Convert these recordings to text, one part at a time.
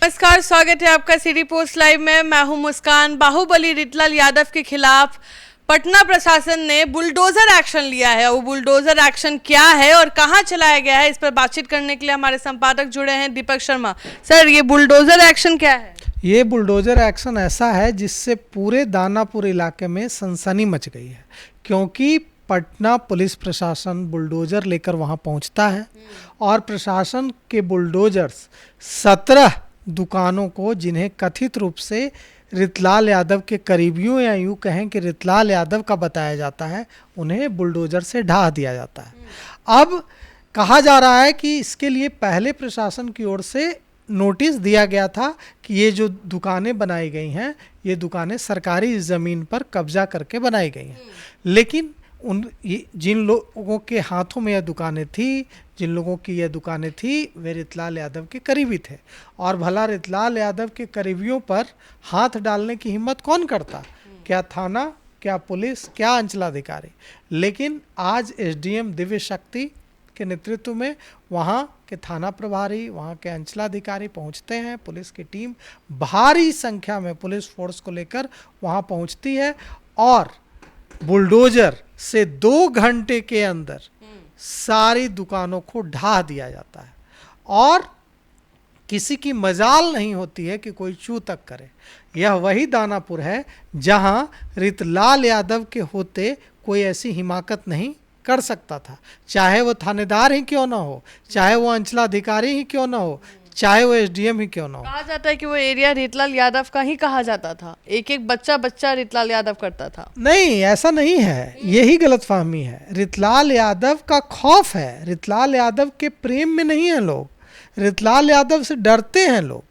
नमस्कार, स्वागत है आपका सिटी पोस्ट लाइव में। मैं हूं मुस्कान। बाहुबली रितलाल यादव के खिलाफ पटना प्रशासन ने बुलडोजर एक्शन लिया है। वो बुलडोजर एक्शन क्या है और कहां चलाया गया है, इस पर बातचीत करने के लिए हमारे संपादक जुड़े हैं दीपक शर्मा। सर, ये बुलडोजर एक्शन क्या है? ये बुलडोजर एक्शन ऐसा है जिससे पूरे दानापुर इलाके में सनसनी मच गई है, क्योंकि पटना पुलिस प्रशासन बुलडोजर लेकर वहां पहुंचता है और प्रशासन के बुलडोजर्स 17 दुकानों को, जिन्हें कथित रूप से रितलाल यादव के करीबियों या यूँ कहें कि रितलाल यादव का बताया जाता है, उन्हें बुलडोजर से ढा दिया जाता है। अब कहा जा रहा है कि इसके लिए पहले प्रशासन की ओर से नोटिस दिया गया था कि ये जो दुकानें बनाई गई हैं, ये दुकानें सरकारी ज़मीन पर कब्जा करके बनाई गई हैं। लेकिन जिन लोगों के हाथों में यह दुकानें थी, जिन लोगों की यह दुकानें थी, वे रितलाल यादव के करीबी थे। और भला रितलाल यादव के करीबियों पर हाथ डालने की हिम्मत कौन करता? क्या थाना, क्या पुलिस, क्या अंचलाधिकारी? लेकिन आज एसडीएम दिव्य शक्ति के नेतृत्व में वहाँ के थाना प्रभारी, वहाँ के अंचलाधिकारी पहुँचते हैं। पुलिस की टीम भारी संख्या में पुलिस फोर्स को लेकर वहाँ पहुँचती है और बुलडोजर से 2 घंटे के अंदर सारी दुकानों को ढा दिया जाता है और किसी की मजाल नहीं होती है कि कोई छू तक करे। यह वही दानापुर है जहां रितलाल यादव के होते कोई ऐसी हिमाकत नहीं कर सकता था, चाहे वो थानेदार ही क्यों ना हो, चाहे वो अंचलाधिकारी ही क्यों ना हो, चाहे वो एसडीएम ही क्यों ना हो। कहा जाता है कि वो एरिया रितलाल यादव का ही कहा जाता था, एक एक बच्चा रितलाल यादव करता था। नहीं, ऐसा नहीं है, यही गलतफहमी है। रितलाल यादव का खौफ है, रितलाल यादव के प्रेम में नहीं है लोग, रितलाल यादव से डरते हैं लोग।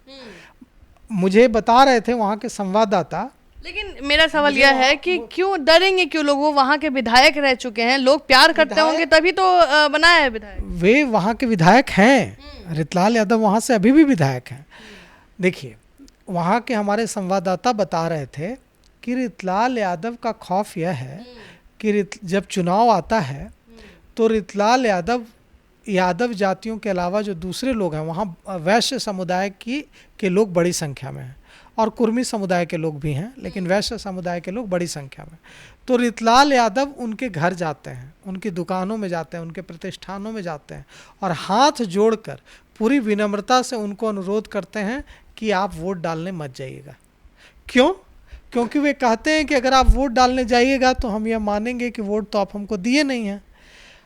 मुझे बता रहे थे वहाँ के संवाददाता। लेकिन मेरा सवाल यह है कि क्यों डरेंगे, क्यों लोग? वो वहाँ के विधायक रह चुके हैं, लोग प्यार करते होंगे तभी तो बनाया है विधायक। वे वहाँ के विधायक हैं, रितलाल यादव वहाँ से अभी भी विधायक हैं। देखिए, वहाँ के हमारे संवाददाता बता रहे थे कि रितलाल यादव का खौफ यह है कि जब चुनाव आता है तो रितलाल यादव जातियों के अलावा जो दूसरे लोग हैं, वहाँ वैश्य समुदाय के लोग बड़ी संख्या में हैं और कुर्मी समुदाय के लोग भी हैं, लेकिन वैश्य समुदाय के लोग बड़ी संख्या में। तो रितलाल यादव उनके घर जाते हैं, उनकी दुकानों में जाते हैं, उनके प्रतिष्ठानों में जाते हैं और हाथ जोड़कर पूरी विनम्रता से उनको अनुरोध करते हैं कि आप वोट डालने मत जाइएगा। क्यों? क्योंकि वे कहते हैं कि अगर आप वोट डालने जाइएगा तो हम यह मानेंगे कि वोट तो आप हमको दिए नहीं हैं,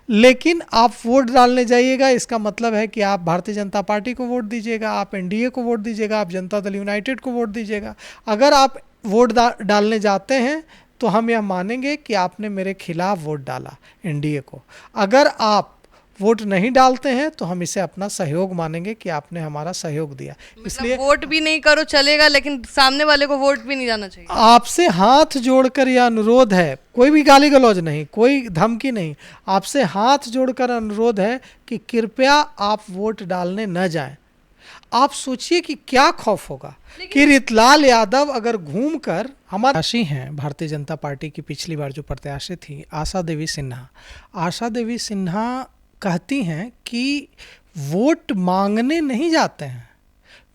लेकिन आप वोट डालने जाइएगा इसका मतलब है कि आप भारतीय जनता पार्टी को वोट दीजिएगा, आप एनडीए को वोट दीजिएगा, आप जनता दल यूनाइटेड को वोट दीजिएगा। अगर आप वोट डालने जाते हैं तो हम यह मानेंगे कि आपने मेरे खिलाफ वोट डाला, एनडीए को। अगर आप वोट नहीं डालते हैं तो हम इसे अपना सहयोग मानेंगे कि आपने हमारा सहयोग दिया। इसलिए वोट भी नहीं करो चलेगा, लेकिन सामने वाले को वोट भी नहीं जाना चाहिए। आपसे हाथ जोड़कर यह अनुरोध है, कोई भी गाली गलौज नहीं, कोई धमकी नहीं, आपसे हाथ जोड़कर अनुरोध है कि कृपया आप वोट डालने न जाएं। आप सोचिए कि क्या खौफ होगा कि रितलाल यादव अगर घूमकर, हमारे प्रत्याशी हैं भारतीय जनता पार्टी की पिछली बार जो प्रत्याशी थी आशा देवी सिन्हा कहती हैं कि वोट मांगने नहीं जाते हैं,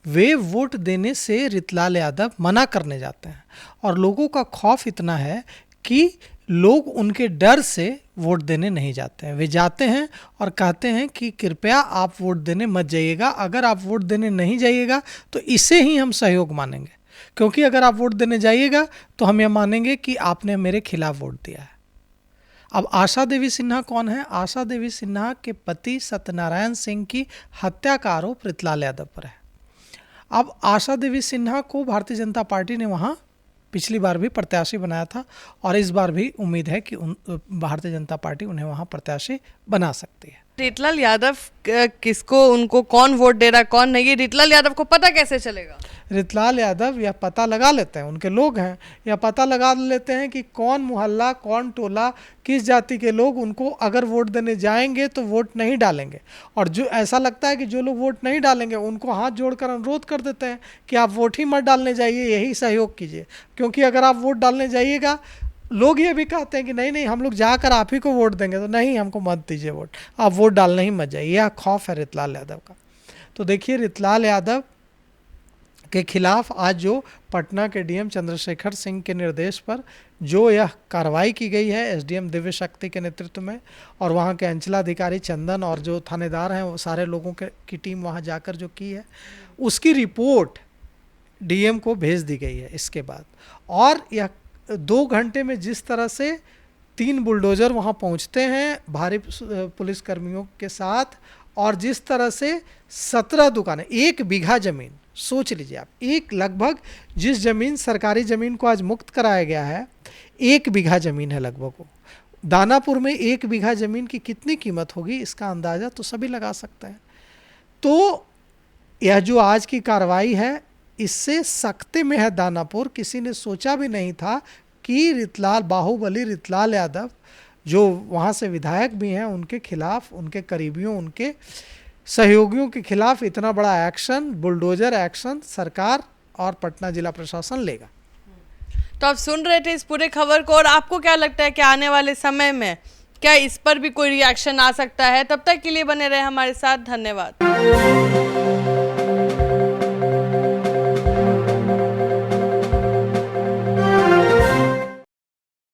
वे वोट देने से रितलाल यादव मना करने जाते हैं। और लोगों का खौफ इतना है कि लोग उनके डर से वोट देने नहीं जाते हैं। वे जाते हैं और कहते हैं कि कृपया आप वोट देने मत जाइएगा, अगर आप वोट देने नहीं जाइएगा तो इसे ही हम सहयोग मानेंगे, क्योंकि अगर आप वोट देने जाइएगा तो हम यह मानेंगे कि आपने मेरे खिलाफ वोट दिया है। अब आशा देवी सिन्हा कौन है? आशा देवी सिन्हा के पति सत्यनारायण सिंह की हत्या का आरोप रितलाल यादव पर है। अब आशा देवी सिन्हा को भारतीय जनता पार्टी ने वहाँ पिछली बार भी प्रत्याशी बनाया था और इस बार भी उम्मीद है कि भारतीय जनता पार्टी उन्हें वहाँ प्रत्याशी बना सकती है। रितलाल यादव किसको, उनको कौन वोट दे रहा है कौन नहीं, ये रितलाल यादव को पता कैसे चलेगा? रितलाल यादव यह पता लगा लेते हैं, उनके लोग हैं, यह पता लगा लेते हैं कि कौन मोहल्ला, कौन टोला, किस जाति के लोग उनको अगर वोट देने जाएंगे तो वोट नहीं डालेंगे। और जो ऐसा लगता है कि जो लोग वोट नहीं डालेंगे उनको हाथ जोड़कर अनुरोध कर देते हैं कि आप वोट ही मत डालने जाइए, यही सहयोग कीजिए, क्योंकि अगर आप वोट डालने जाइएगा, लोग ये भी कहते हैं कि नहीं नहीं हम लोग जाकर आप ही को वोट देंगे, तो नहीं हमको मत दीजिए वोट, आप वोट डालने ही मत जाइए। यह खौफ है रितलाल यादव का। तो देखिए, रितलाल यादव के खिलाफ आज जो पटना के डीएम चंद्रशेखर सिंह के निर्देश पर जो यह कार्रवाई की गई है एसडीएम दिव्य शक्ति के नेतृत्व में, और वहाँ के अंचलाधिकारी चंदन और जो थानेदार हैं वो सारे लोगों की टीम वहाँ जाकर जो की है, उसकी रिपोर्ट डीएम को भेज दी गई है इसके बाद। और यह 2 घंटे में जिस तरह से 3 बुलडोज़र वहाँ पहुँचते हैं भारी पुलिसकर्मियों के साथ, और जिस तरह से 17 दुकानें, 1 बीघा ज़मीन, सोच लीजिए आप, एक लगभग जिस ज़मीन सरकारी ज़मीन को आज मुक्त कराया गया है 1 बीघा ज़मीन है लगभग वो। दानापुर में 1 बीघा ज़मीन की कितनी कीमत होगी इसका अंदाज़ा तो सभी लगा सकते हैं। तो यह जो आज की कार्रवाई है इससे सख्ते में है दानापुर। किसी ने सोचा भी नहीं था कि रितलाल, बाहुबली रितलाल यादव जो वहाँ से विधायक भी हैं, उनके खिलाफ, उनके करीबियों, उनके सहयोगियों के खिलाफ इतना बड़ा एक्शन, बुलडोजर एक्शन सरकार और पटना जिला प्रशासन लेगा। तो आप सुन रहे थे इस पूरे खबर को, और आपको क्या लगता है कि आने वाले समय में क्या इस पर भी कोई रिएक्शन आ सकता है? तब तक के लिए बने रहे हमारे साथ, धन्यवाद।